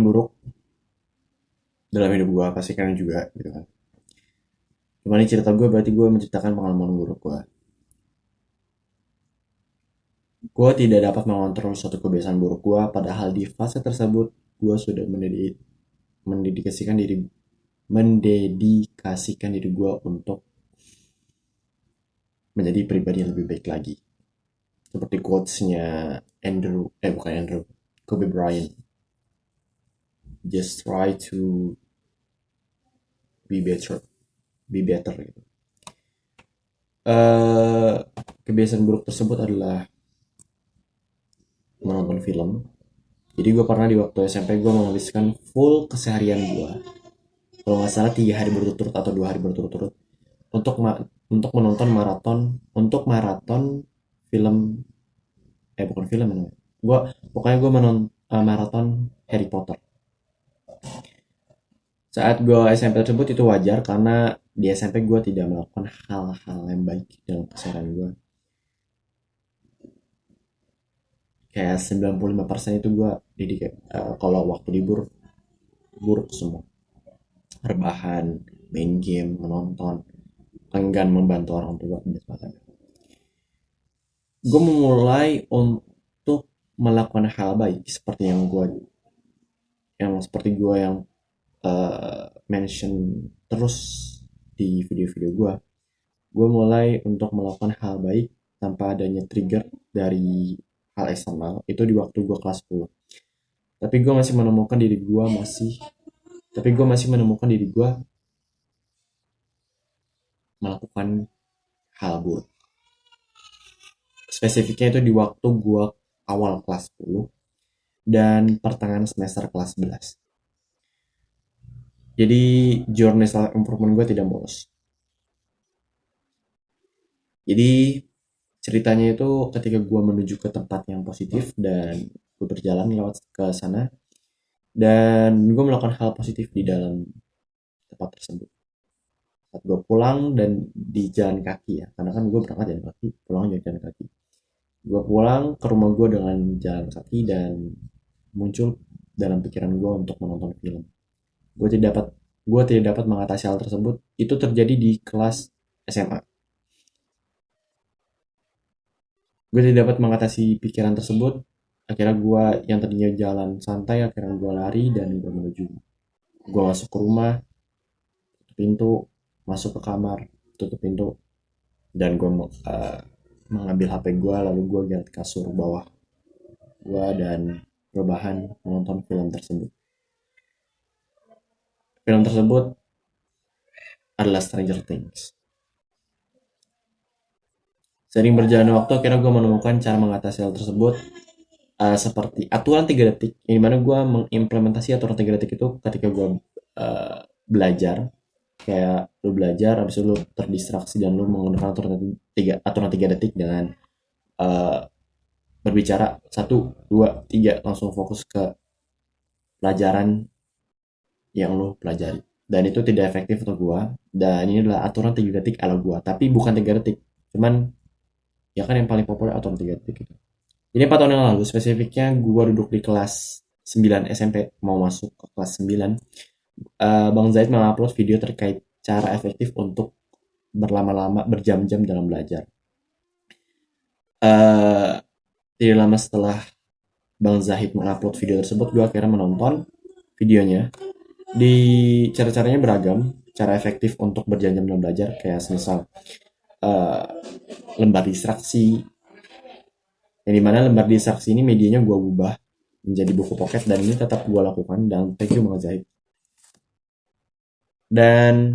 buruk dalam hidup gue, pasti kalian juga gitu kan. Cuma ini cerita gue, berarti gue menceritakan pengalaman buruk gue. Gue tidak dapat mengontrol suatu kebiasaan buruk gue, padahal di fase tersebut gue sudah mendedikasikan diri mendedikasikan diri gue untuk menjadi pribadi yang lebih baik lagi. Seperti quotes-nya bukan Andrew, Kobe Bryant. Just try to be better gitu. Kebiasaan buruk tersebut adalah menonton film. Jadi gue pernah di waktu SMP gue menghabiskan full keseharian gue, kalau nggak salah 3 hari berturut-turut atau 2 hari berturut-turut, untuk untuk menonton maraton film, bukan film namanya. Gue menonton maraton Harry Potter. Saat gue SMP tersebut itu wajar karena di SMP gue tidak melakukan hal-hal yang baik dalam keseharian gue. Kayak 95% itu gue kalau waktu libur buruk semua. Rebahan, main game, menonton, enggan membantu orang tua dan sebagainya. Gue memulai untuk melakukan hal baik seperti yang mention terus di video-video gue. Gue mulai untuk melakukan hal baik tanpa adanya trigger dari hal eksternal itu di waktu gue kelas 10. Tapi gue masih menemukan diri gue melakukan hal buruk. Spesifiknya itu di waktu gue awal kelas 10 dan pertengahan semester kelas 11. Jadi journey self improvement gue tidak mulus. Jadi ceritanya itu ketika gue menuju ke tempat yang positif dan gue berjalan lewat ke sana dan gue melakukan hal positif di dalam tempat tersebut. Saat gue pulang dan di jalan kaki ya, karena kan gue berangkat jalan kaki, pulang juga jalan kaki. Gue pulang ke rumah gue dengan jalan kaki dan muncul dalam pikiran gue untuk menonton film. Gue tidak dapat mengatasi hal tersebut. Itu terjadi di kelas SMA. Gue tidak dapat mengatasi pikiran tersebut. Akhirnya gue yang tadinya jalan santai, akhirnya gue lari dan gue masuk ke rumah, tutup pintu, masuk ke kamar, tutup pintu, dan gue mengambil HP gue, lalu gue lihat kasur bawah gue dan rebahan menonton film tersebut. Film tersebut adalah Stranger Things. Sering berjalan waktu, akhirnya gue menemukan cara mengatasi hal tersebut seperti aturan 3 detik. Yang dimana gue mengimplementasi aturan 3 detik itu ketika gue belajar. Kayak lu belajar, habis itu lu terdistraksi dan lu menggunakan aturan 3 detik dengan berbicara 1, 2, 3, langsung fokus ke pelajaran yang lu pelajari. Dan itu tidak efektif untuk gue. Dan ini adalah aturan 3 detik ala gue. Tapi bukan 3 detik. Cuman ya kan yang paling populer aturan 3 detik gitu. Jadi 4 tahun yang lalu, spesifiknya gue duduk di kelas 9 SMP, mau masuk ke kelas 9. Bang Zaid mengupload video terkait cara efektif untuk berlama-lama, berjam-jam dalam belajar. Tidak lama setelah Bang Zahid mengupload video tersebut, gue akhirnya menonton videonya. Di cara-caranya beragam, cara efektif untuk berjam-jam dalam belajar, kayak misal lembar distraksi, yang dimana lembar distraksi ini medianya gue ubah menjadi buku pocket, dan ini tetap gue lakukan, dan thank you Bang Zahid. Dan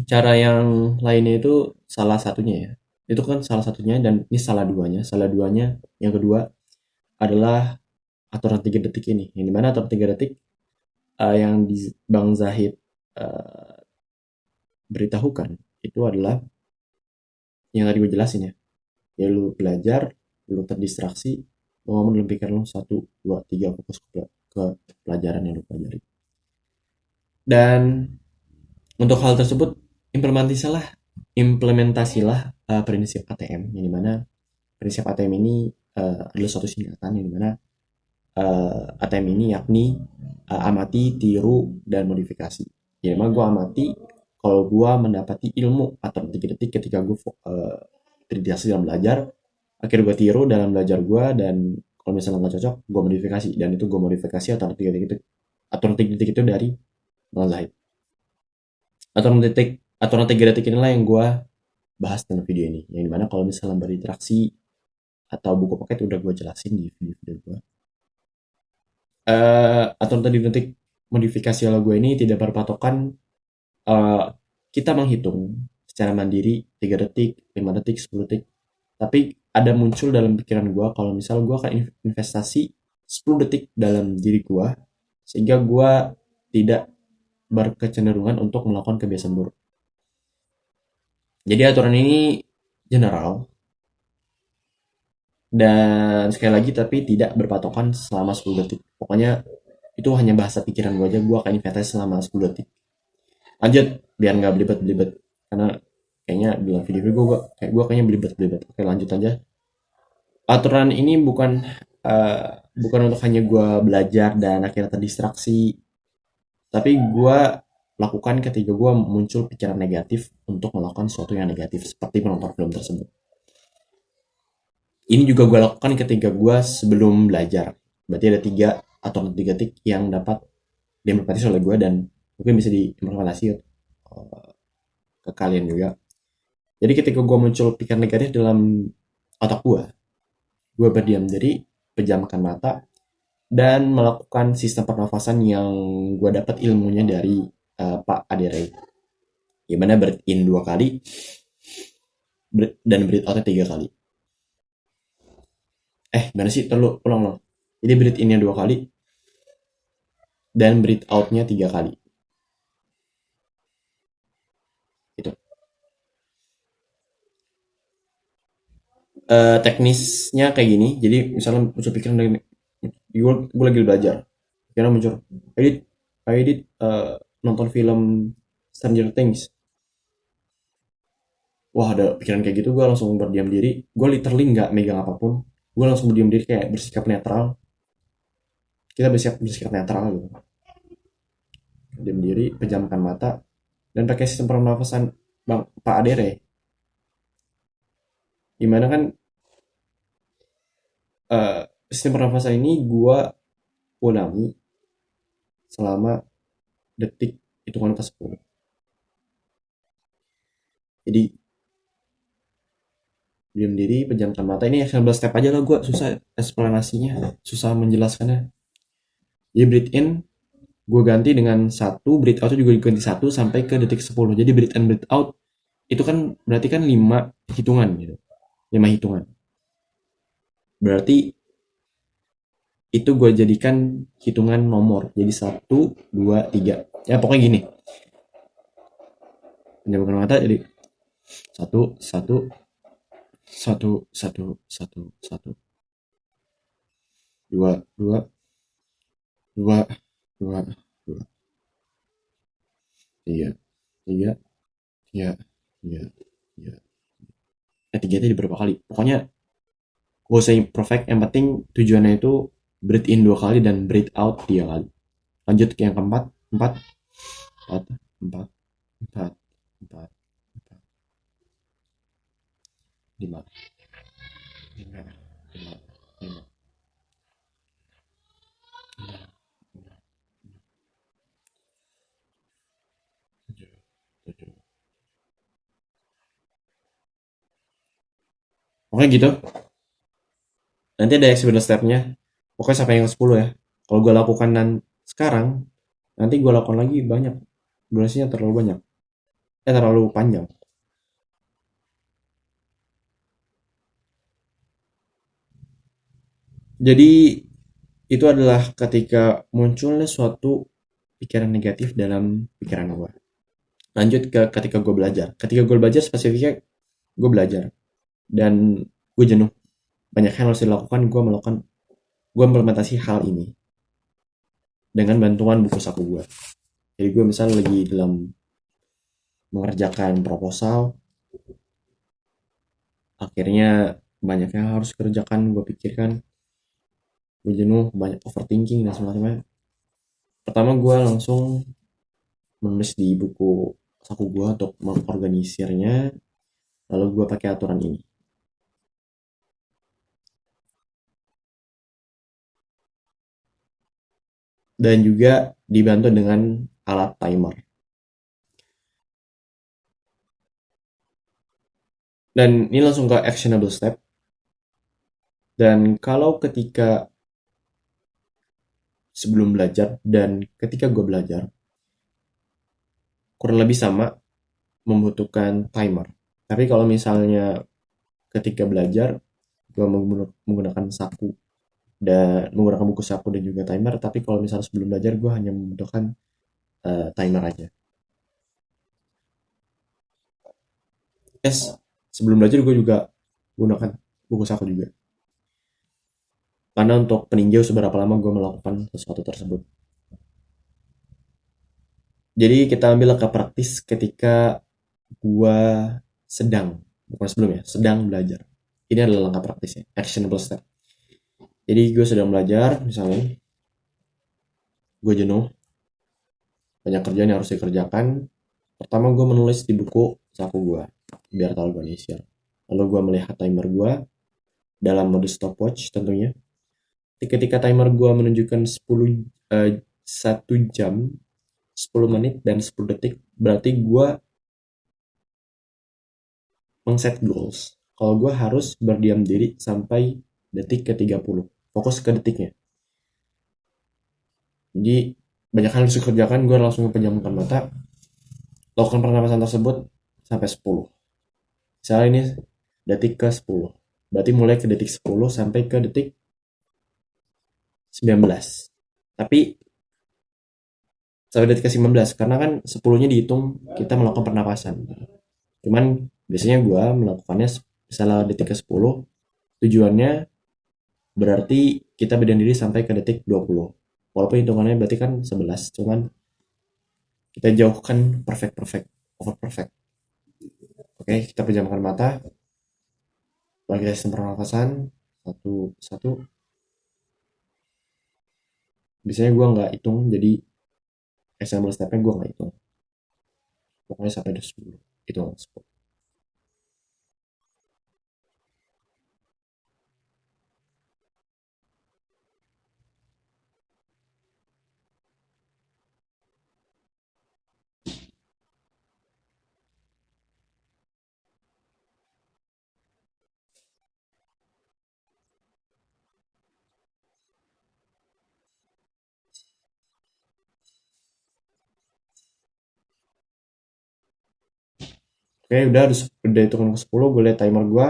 cara yang lainnya itu salah satunya ya, itu kan salah satunya, dan ini salah duanya yang kedua adalah aturan 3 detik ini, yang dimana aturan 3 detik yang di Bang Zahid beritahukan itu adalah yang tadi gue jelasin ya lu belajar, lu terdistraksi, lu ngomong dalam pikiran lu 1, 2, 3, fokus ke pelajaran yang lu pelajari. Dan untuk hal tersebut implementasilah prinsip ATM, yang dimana prinsip ATM ini adalah suatu singkatan, yang dimana ATM ini yakni amati, tiru, dan modifikasi. Ya emang gue amati kalau gue mendapati ilmu atau detik-detik ketika gue terdidakti dalam belajar, akhirnya gue tiru dalam belajar gue, dan kalau misalnya nggak cocok gue modifikasi, dan itu gue modifikasi atau detik-detik itu dari Bang Zahid. Aturan tiga detik inilah yang gue bahas dalam video ini, yang dimana kalau misalnya berinteraksi atau buku paket udah gue jelasin di video-video gue. Aturan tadi detik modifikasi ala gue ini tidak berpatokan. eh, Kita menghitung secara mandiri 3 detik, 5 detik, 10 detik. Tapi ada muncul dalam pikiran gue kalau misal gue akan investasi 10 detik dalam diri gue, sehingga gue tidak berkecenderungan untuk melakukan kebiasaan buruk. Jadi aturan ini general, dan sekali lagi tapi tidak berpatokan selama 10 detik. Pokoknya itu hanya bahasa pikiran gue aja, gue akan investasi selama 10 detik. Lanjut, biar nggak belibet-belibet, karena kayaknya dalam video gue kayaknya belibet-belibet. Oke, lanjut aja. Aturan ini bukan untuk hanya gue belajar dan akhirnya terdistraksi, tapi gue lakukan ketika gue muncul pikiran negatif untuk melakukan sesuatu yang negatif seperti menonton film tersebut. Ini juga gue lakukan ketika gue sebelum belajar. Berarti ada 3 detik yang dapat diimplementasi oleh gue, dan mungkin bisa diimplementasi ke kalian juga. Jadi ketika gue muncul pikiran negatif dalam otak gue berdiam diri, pejamkan mata, dan melakukan sistem pernafasan yang gue dapat ilmunya dari Pak Adere. Gimana breathe in 2 kali dan breathe out 3 kali. Gimana sih? Ulang loh. Jadi breathe in-nya 2 kali dan breathe out-nya 3 kali. Gitu. Teknisnya kayak gini. Jadi misalnya muncul pikiran dari gue lagi belajar, pikiran muncul, edit edit nonton film Stranger Things. Wah, ada pikiran kayak gitu, gue langsung berdiam diri. Gue literally nggak megang apapun, gue langsung berdiam diri, kayak bersikap netral. Kita bersikap netral gitu, diam diri, pejamkan mata, dan pakai sistem pernafasan Bang Pak Adere. Gimana kan, sistem pernafasan ini gue ulangi selama detik hitungan ke 10. Jadi diam diri, pejamkan mata. Ini 19 step aja lah, gue susah eksplanasinya, susah menjelaskannya. Jadi breathe in gue ganti dengan 1, breathe out juga diganti 1 sampai ke detik 10. Jadi breathe in, breathe out itu kan berarti kan 5 hitungan gitu. 5 hitungan. Berarti itu gue jadikan hitungan nomor. Jadi 1, 2, 3. Ya pokoknya gini. Penjabakan mata jadi 1, 1, 1, 1, 1, 1. 2, 2, 2, 2, 2. 3, 3, 3, 3, 3. 3 itu berapa kali? Pokoknya gue usah perfect, yang penting tujuannya itu breathe in 2 kali dan breathe out 3 kali. Lanjut ke yang keempat. 4, 4, 4, 4, 4, 4, 5, 5, 5, 5, 7, 7. Pokoknya gitu. Nanti ada experience step-nya. Pokoknya sampai yang 10 ya. Kalau gue lakukan sekarang, nanti gue lakukan lagi banyak. Durasinya terlalu banyak. Terlalu panjang. Jadi itu adalah ketika munculnya suatu pikiran negatif dalam pikiran gue. Lanjut ke ketika gue belajar. Ketika gue belajar, spesifiknya gue belajar dan gue jenuh. Banyak hal harus dilakukan, gue implementasi hal ini dengan bantuan buku saku gue. Jadi gue misalnya lagi dalam mengerjakan proposal, akhirnya banyak yang harus kerjakan, gue pikirkan, gue jenuh, banyak overthinking dan semacamnya. Pertama gue langsung menulis di buku saku gue untuk mengorganisirnya, lalu gue pakai aturan ini. Dan juga dibantu dengan alat timer. Dan ini langsung ke actionable step. Dan kalau ketika sebelum belajar dan ketika gue belajar, kurang lebih sama, membutuhkan timer. Tapi kalau misalnya ketika belajar, gue menggunakan saku dan menggunakan buku saku dan juga timer. Tapi kalau misalnya sebelum belajar, gue hanya membutuhkan timer aja. Yes, sebelum belajar gue juga gunakan buku saku juga. Karena untuk peninjau seberapa lama gue melakukan sesuatu tersebut. Jadi kita ambil langkah praktis ketika gue sedang, bukan sebelumnya, sedang belajar. Ini adalah langkah praktisnya, actionable step. Jadi gue sedang belajar, misalnya gue jenuh, banyak kerjaan yang harus dikerjakan. Pertama gue menulis di buku saku gue, biar terorganisir. Lalu gue melihat timer gue dalam mode stopwatch tentunya. Ketika timer gue menunjukkan 1 jam, 10 menit, dan 10 detik, berarti gue mengset goals. Kalau gue harus berdiam diri sampai detik ke 30. Fokus ke detiknya. Jadi banyak hal yang harus dikerjakan, gue langsung pejamkan mata, lakukan pernapasan tersebut sampai 10. Misalnya ini detik ke 10. Berarti mulai ke detik 10 sampai ke detik 19. Tapi sampai detik ke 19 karena kan 10-nya dihitung kita melakukan pernapasan. Cuman biasanya gue melakukannya misalnya detik ke 10, tujuannya berarti kita berdiam diri sampai ke detik 20. Walaupun hitungannya berarti kan 11, cuman kita jauhkan perfect over perfect. Oke, kita pejamkan mata, bagi sistem pernafasan satu satu. Biasanya gue nggak hitung, jadi example stepnya gue nggak hitung, pokoknya sampai 10 itu langsung. Oke, udah hitungan ke 10, gue lihat timer gue.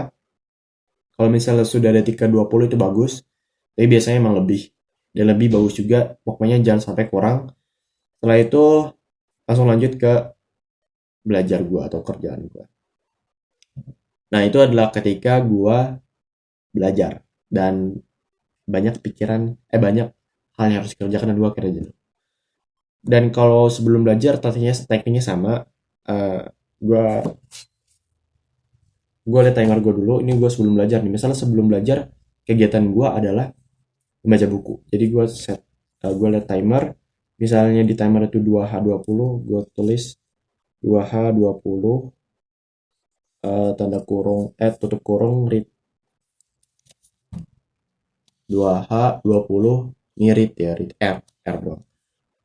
Kalau misalnya sudah detik ke 20 itu bagus, tapi biasanya emang lebih. Dan lebih bagus juga, pokoknya jangan sampai kurang. Setelah itu langsung lanjut ke belajar gue atau kerjaan gue. Nah, itu adalah ketika gue belajar dan banyak hal yang harus dikerjakan dan gue akhirnya jenuh. Dan kalau sebelum belajar tekniknya sama. uh, gue gue liat timer gue dulu. Ini gue sebelum belajar nih, misalnya sebelum belajar kegiatan gue adalah membaca buku. Jadi gue liat timer, misalnya di timer itu 2H20, gue tulis 2H20, tanda kurung tutup kurung read 2H20, ini read ya, read R doang.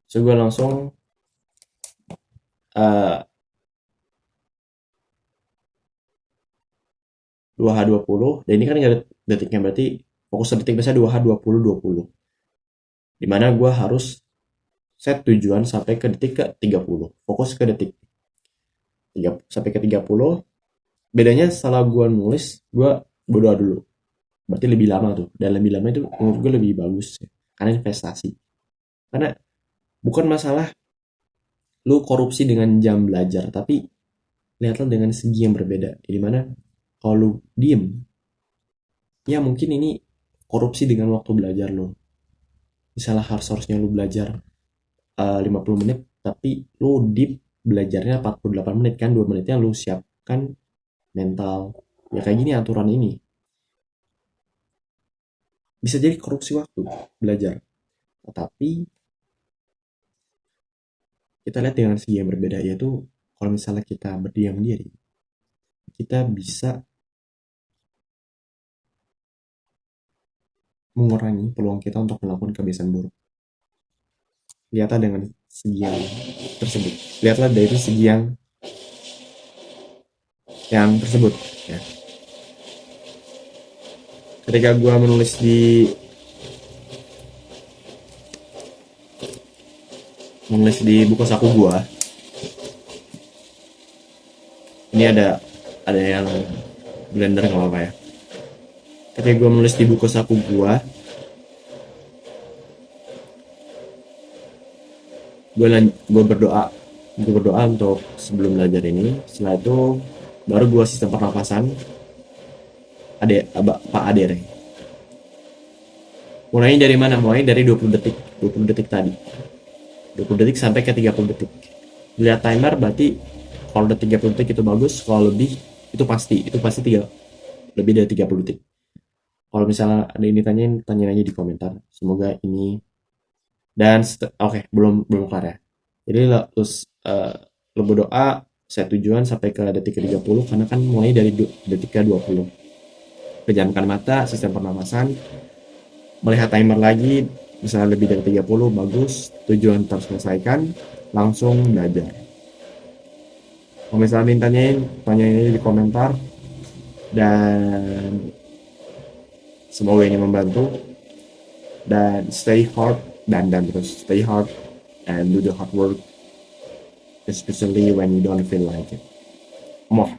So gue langsung uh, 2H20, dan ini kan nggak ada detiknya, berarti fokus detik biasanya 2H20 dimana gue harus set tujuan sampai ke detik ke 30. Fokus ke detik 3, sampai ke 30. Bedanya setelah gue nulis, gue berdoa dulu. Berarti lebih lama tuh. Dan lebih lama itu menurut gue lebih bagus. Ya. Karena investasi. Karena bukan masalah lu korupsi dengan jam belajar, tapi lihatlah dengan segi yang berbeda. Di mana kalau lu diem, ya mungkin ini korupsi dengan waktu belajar lo. Misalnya harusnya lu belajar 50 menit, tapi lu deep belajarnya 48 menit kan, 2 menitnya lu siapkan mental. Ya kayak gini aturan ini. Bisa jadi korupsi waktu belajar. Tetapi kita lihat dengan segi yang berbeda, yaitu kalau misalnya kita berdiam diri, kita bisa mengurangi peluang kita untuk melakukan kebiasaan buruk. Lihatlah dengan segi yang tersebut. Lihatlah dari segi yang tersebut. Ya. Ketika gue menulis di buku saku gue, ini ada yang blender nggak apa-apa ya. Ketika gue menulis di buku saku gue berdoa untuk sebelum belajar ini. Setelah itu baru gue sistem pernapasan Pak Adere. Mulai dari mana? Mulai dari 20 detik tadi. 20 detik sampai ke 30 detik. Lihat timer, berarti kalau udah 30 detik itu bagus, kalau lebih itu pasti lebih dari 30 detik. Kalau misalnya ada yang tanyain aja di komentar. Semoga ini dan oke, belum kelar ya. Jadi lo berdoa set tujuan sampai ke detik ke-30 karena kan mulai dari detik ke-20. Pejamkan mata, sistem pernapasan, melihat timer lagi, misalnya lebih dari 30 bagus, tujuan terselesaikan, langsung belajar. Kalau misalnya tanyain di komentar, dan semoga ini membantu. Dan stay hard dan terus stay hard and do the hard work, especially when you don't feel like it. More.